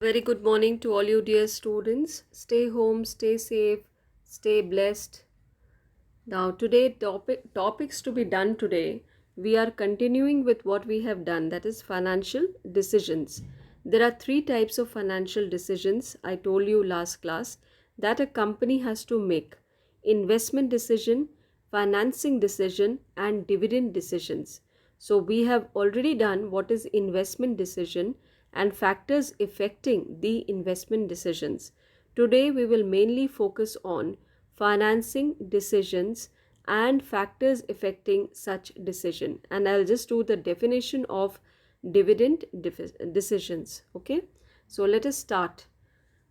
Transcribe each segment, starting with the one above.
Very good morning to all you dear students. Stay home, stay safe, stay blessed. Now today topics to be done today. We are continuing with what we have done, that is financial decisions. There are three types of financial decisions I told you last class that a company has to make: investment decision, financing decision, and dividend decisions. So we have already done what is investment decision and factors affecting the investment decisions. Today we will mainly focus on financing decisions and factors affecting such decision, and I'll just do the definition of decisions. Okay, so let us start.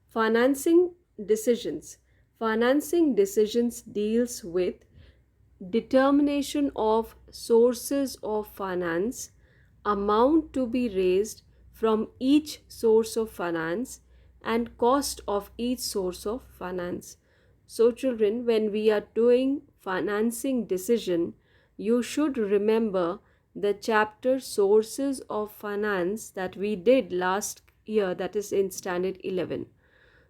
Financing decisions. Financing decisions deals with determination of sources of finance, amount to be raised from each source of finance, and cost of each source of finance. So children, when we are doing financing decision, you should remember the chapter sources of finance that we did last year, that is in standard 11.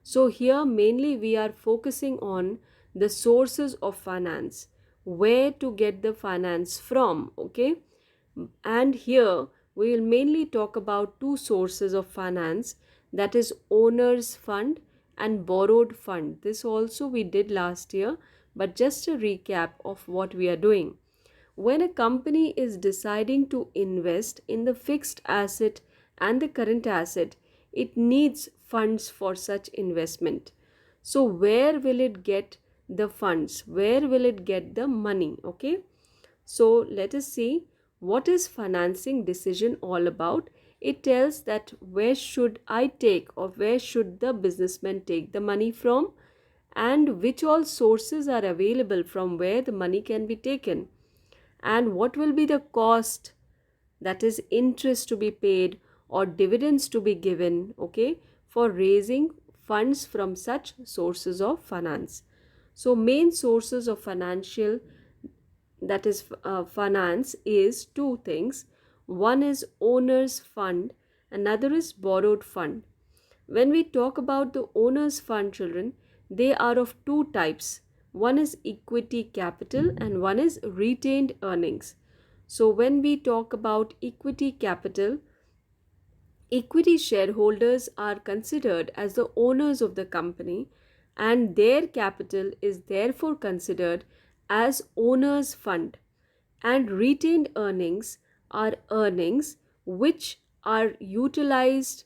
So here mainly we are focusing on the sources of finance, where to get the finance from, okay? And here we will mainly talk about two sources of finance, that is owner's fund and borrowed fund. This also we did last year, but just a recap of what we are doing. When a company is deciding to invest in the fixed asset and the current asset, it needs funds for such investment. So, where will it get the funds? Where will it get the money? Okay. So, let us see what is financing decision all about. It tells that where should I take, or where should the businessman take the money from, and which all sources are available from where the money can be taken, and what will be the cost, that is interest to be paid or dividends to be given, okay, for raising funds from such sources of finance. So main sources of financial, that is finance, is two things. One is owner's fund, another is borrowed fund. When we talk about the owner's fund, children, they are of two types. One is equity capital and one is retained earnings. So when we talk about equity capital, equity shareholders are considered as the owners of the company, and their capital is therefore considered as owner's fund. And retained earnings are earnings which are utilized,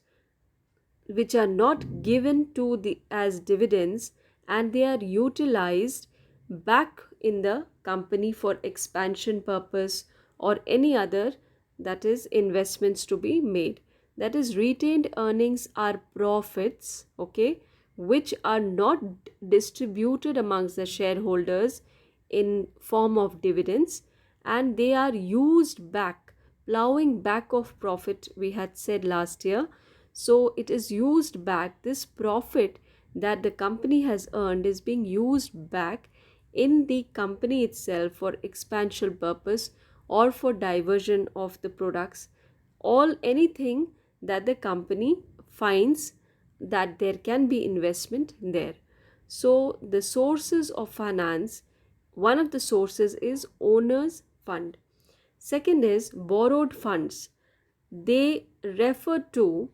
which are not given to the as dividends, and they are utilized back in the company for expansion purpose or any other, that is investments to be made. That is retained earnings are profits, okay, which are not distributed amongst the shareholders in form of dividends, and they are used back, plowing back of profit, we had said last year. So it is used back, this profit that the company has earned is being used back in the company itself for expansion purpose or for diversion of the products, all anything that the company finds that there can be investment there. So the sources of finance, one of the sources is owner's fund. Second is borrowed funds. They refer to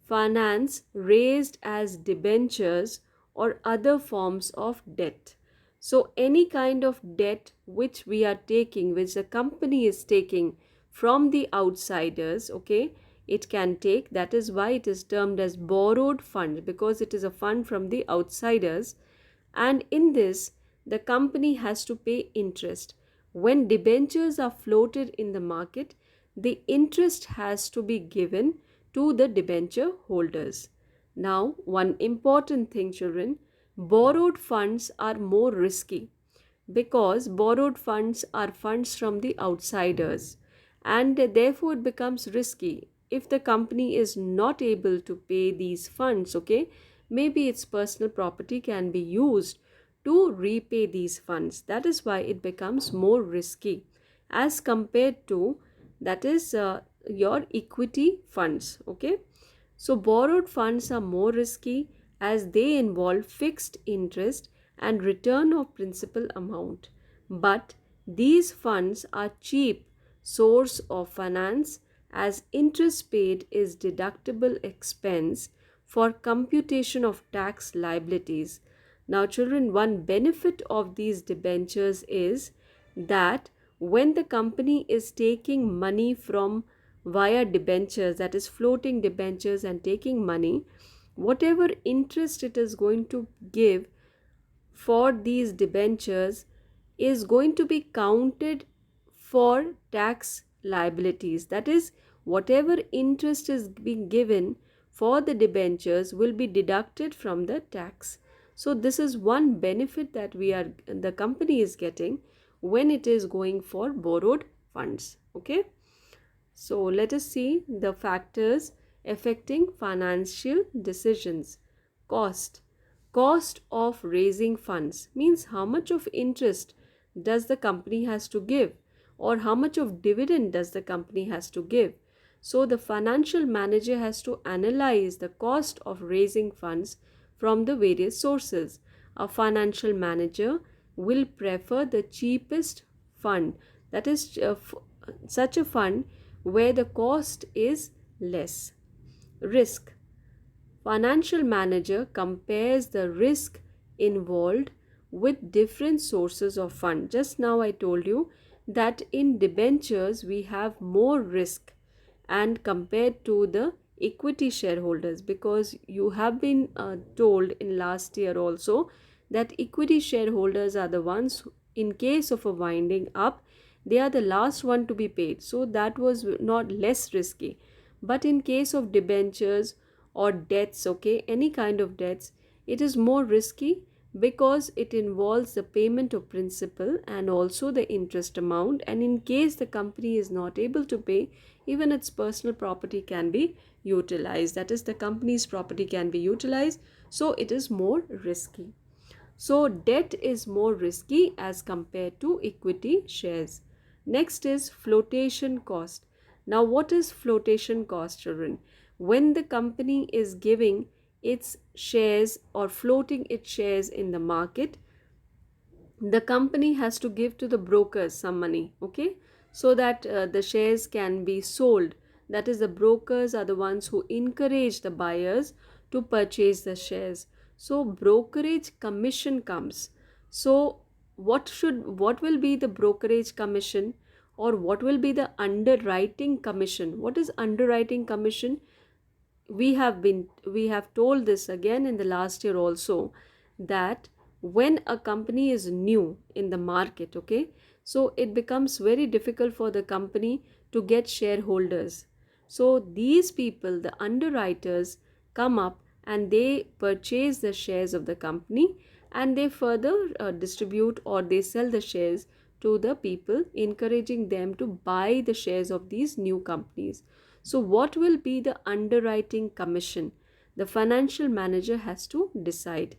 finance raised as debentures or other forms of debt. So, any kind of debt which we are taking, which the company is taking from the outsiders, okay, it can take. That is why it is termed as borrowed fund, because it is a fund from the outsiders, and in this the company has to pay interest. When debentures are floated in the market, the interest has to be given to the debenture holders. Now, one important thing, children, borrowed funds are more risky, because borrowed funds are funds from the outsiders, and therefore it becomes risky. If the company is not able to pay these funds, okay, maybe its personal property can be used to repay these funds. That is why it becomes more risky as compared to, that is your equity funds, okay. So, borrowed funds are more risky as they involve fixed interest and return of principal amount. But these funds are cheap source of finance as interest paid is deductible expense for computation of tax liabilities. Now, children, one benefit of these debentures is that when the company is taking money from via debentures, that is floating debentures and taking money, whatever interest it is going to give for these debentures is going to be counted for tax liabilities. That is, whatever interest is being given for the debentures will be deducted from the tax. So this is one benefit that the company is getting when it is going for borrowed funds. Okay. So let us see the factors affecting financial decisions. Cost. Cost of raising funds means how much of interest does the company has to give, or how much of dividend does the company has to give. So the financial manager has to analyze the cost of raising funds from the various sources. A financial manager will prefer the cheapest fund, that is such a fund where the cost is less. Risk. Financial manager compares the risk involved with different sources of fund. Just now I told you that in debentures we have more risk and compared to the equity shareholders, because you have been told in last year also that equity shareholders are the ones in case of a winding up, they are the last one to be paid, so that was not less risky. But in case of debentures or debts, okay, any kind of debts, it is more risky because it involves the payment of principal and also the interest amount, and in case the company is not able to pay, even its personal property can be utilized, that is the company's property can be utilized, so it is more risky. So debt is more risky as compared to equity shares. Next is flotation cost. Now what is flotation cost, children? When the company is giving its shares or floating its shares in the market, the company has to give to the brokers some money, okay, so that the shares can be sold. That is, the brokers are the ones who encourage the buyers to purchase the shares, so brokerage commission comes. So what will be the brokerage commission, or what will be the underwriting commission? What is underwriting commission? We have told this again in the last year also, that when a company is new in the market, okay, so it becomes very difficult for the company to get shareholders. So these people, the underwriters, come up and they purchase the shares of the company, and they further distribute or they sell the shares to the people, encouraging them to buy the shares of these new companies. So what will be the underwriting commission? The financial manager has to decide.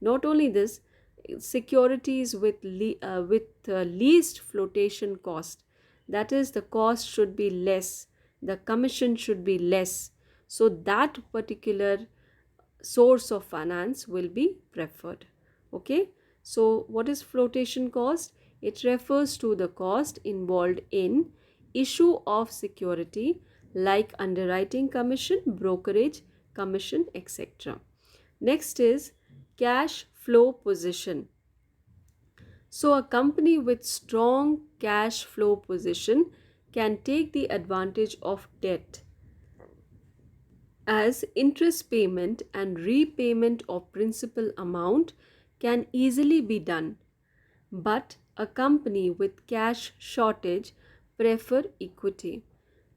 Not only this, securities with least flotation cost, that is, the cost should be less, the commission should be less, so that particular source of finance will be preferred. Okay, so what is flotation cost? It refers to the cost involved in issue of security like underwriting commission, brokerage commission, etc. Next is cash flow position. So a company with strong cash flow position can take the advantage of debt, as interest payment and repayment of principal amount can easily be done. But a company with cash shortage prefer equity.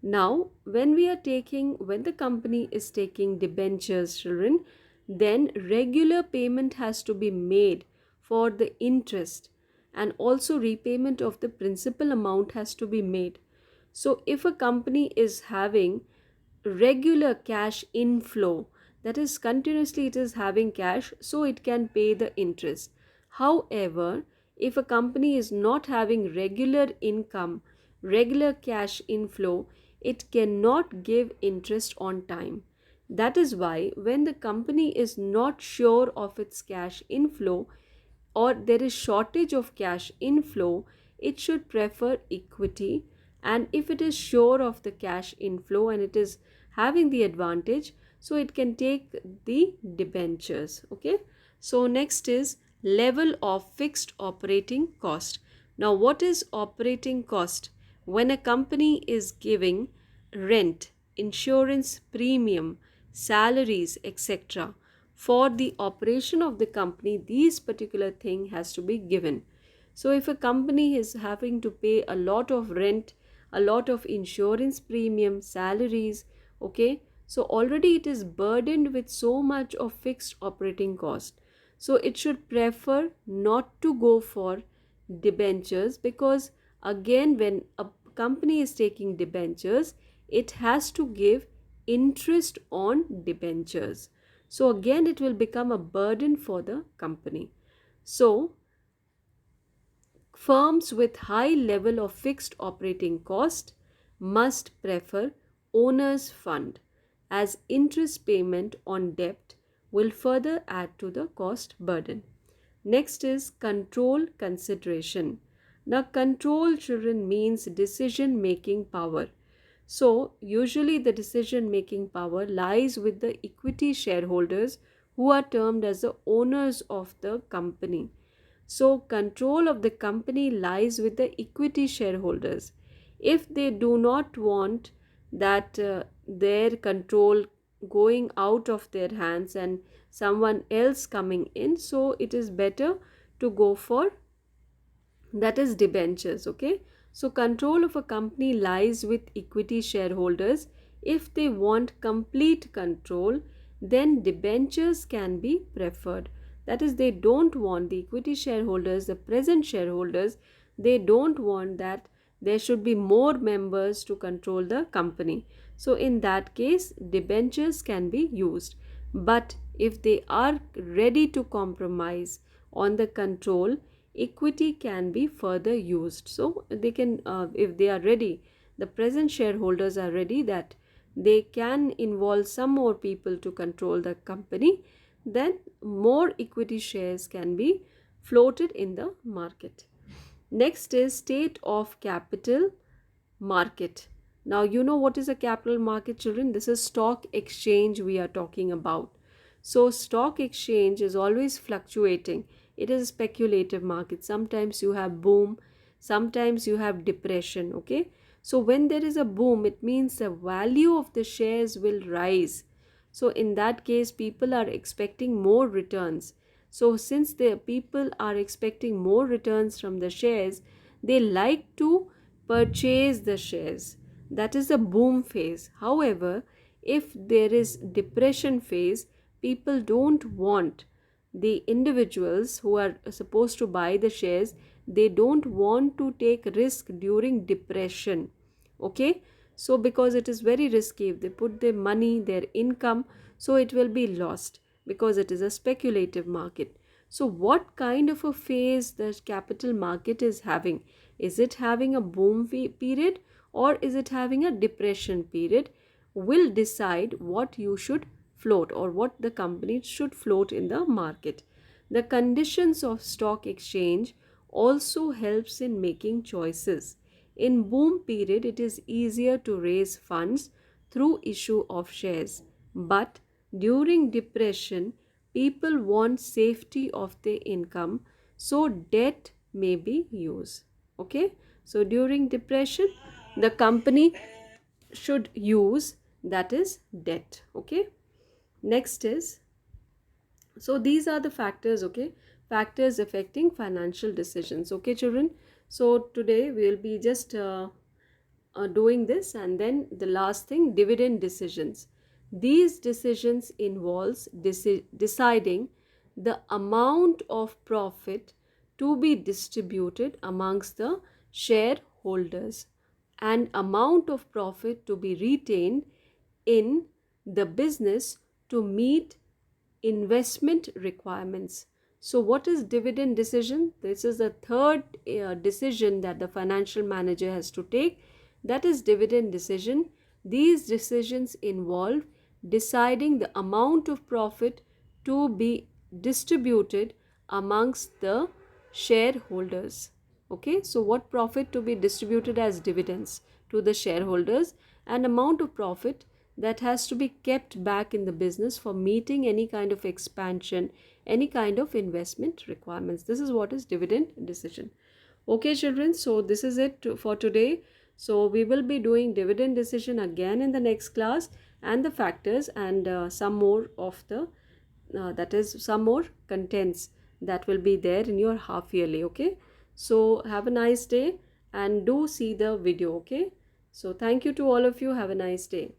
Now, when the company is taking debentures, children, then regular payment has to be made for the interest, and also repayment of the principal amount has to be made. So if a company is having regular cash inflow, that is continuously it is having cash, so it can pay the interest. However, if a company is not having regular income, regular cash inflow, it cannot give interest on time. That is why, when the company is not sure of its cash inflow or there is shortage of cash inflow, it should prefer equity. And if it is sure of the cash inflow and it is having the advantage, so it can take the debentures. Okay. So next is level of fixed operating cost. Now, what is operating cost? When a company is giving rent, insurance premium, salaries, etc., for the operation of the company, these particular thing has to be given. So if a company is having to pay a lot of rent, a lot of insurance premium, salaries, okay, so already it is burdened with so much of fixed operating cost. So it should prefer not to go for debentures, because again, when a company is taking debentures, it has to give interest on debentures. So again, it will become a burden for the company. So firms with high level of fixed operating cost must prefer owner's fund, as interest payment on debt will further add to the cost burden. Next is control consideration. Now, control, children, means decision making power. So, usually the decision making power lies with the equity shareholders, who are termed as the owners of the company. So, control of the company lies with the equity shareholders. If they do not want that their control going out of their hands and someone else coming in, so it is better to go for, that is, debentures. Okay, so control of a company lies with equity shareholders. If they want complete control, then debentures can be preferred. That is, they don't want the equity shareholders, the present shareholders, they don't want that there should be more members to control the company. So in that case, debentures can be used. But if they are ready to compromise on the control, equity can be further used. So they can, if they are ready, the present shareholders are ready that they can involve some more people to control the company, then more equity shares can be floated in the market. Next is state of capital market. Now, you know what is a capital market, children? This is stock exchange we are talking about. So stock exchange is always fluctuating. It is a speculative market. Sometimes you have boom, sometimes you have depression. Okay, so when there is a boom, it means the value of the shares will rise. So in that case, people are expecting more returns. So since the people are expecting more returns from the shares, they like to purchase the shares. That is the boom phase. However, if there is depression phase, people don't want, the individuals who are supposed to buy the shares, they don't want to take risk during depression. Okay, so because it is very risky, if they put their money, their income, so it will be lost, because it is a speculative market. So what kind of a phase the capital market is having? Is it having a boom period, or is it having a depression period, will decide what you should float, or what the company should float in the market. The conditions of stock exchange also helps in making choices. In boom period, it is easier to raise funds through issue of shares. But during depression, people want safety of their income, so debt may be used. Okay, so during depression, the company should use, that is, debt. Okay, next is, so these are the factors. Okay, factors affecting financial decisions. Okay, children, so today we will be just doing this. And then the last thing, dividend decisions. These decisions involves deciding the amount of profit to be distributed amongst the shareholders, and amount of profit to be retained in the business to meet investment requirements. So what is dividend decision? This is the third decision that the financial manager has to take, that is dividend decision. These decisions involve deciding the amount of profit to be distributed amongst the shareholders. Okay, so what profit to be distributed as dividends to the shareholders, and amount of profit that has to be kept back in the business for meeting any kind of expansion, any kind of investment requirements. This is what is dividend decision. Okay, children, so this is it for today. So we will be doing dividend decision again in the next class, and the factors, and some more of the that is some more contents that will be there in your half yearly. Okay, so have a nice day and do see the video. Okay, so thank you to all of you. Have a nice day.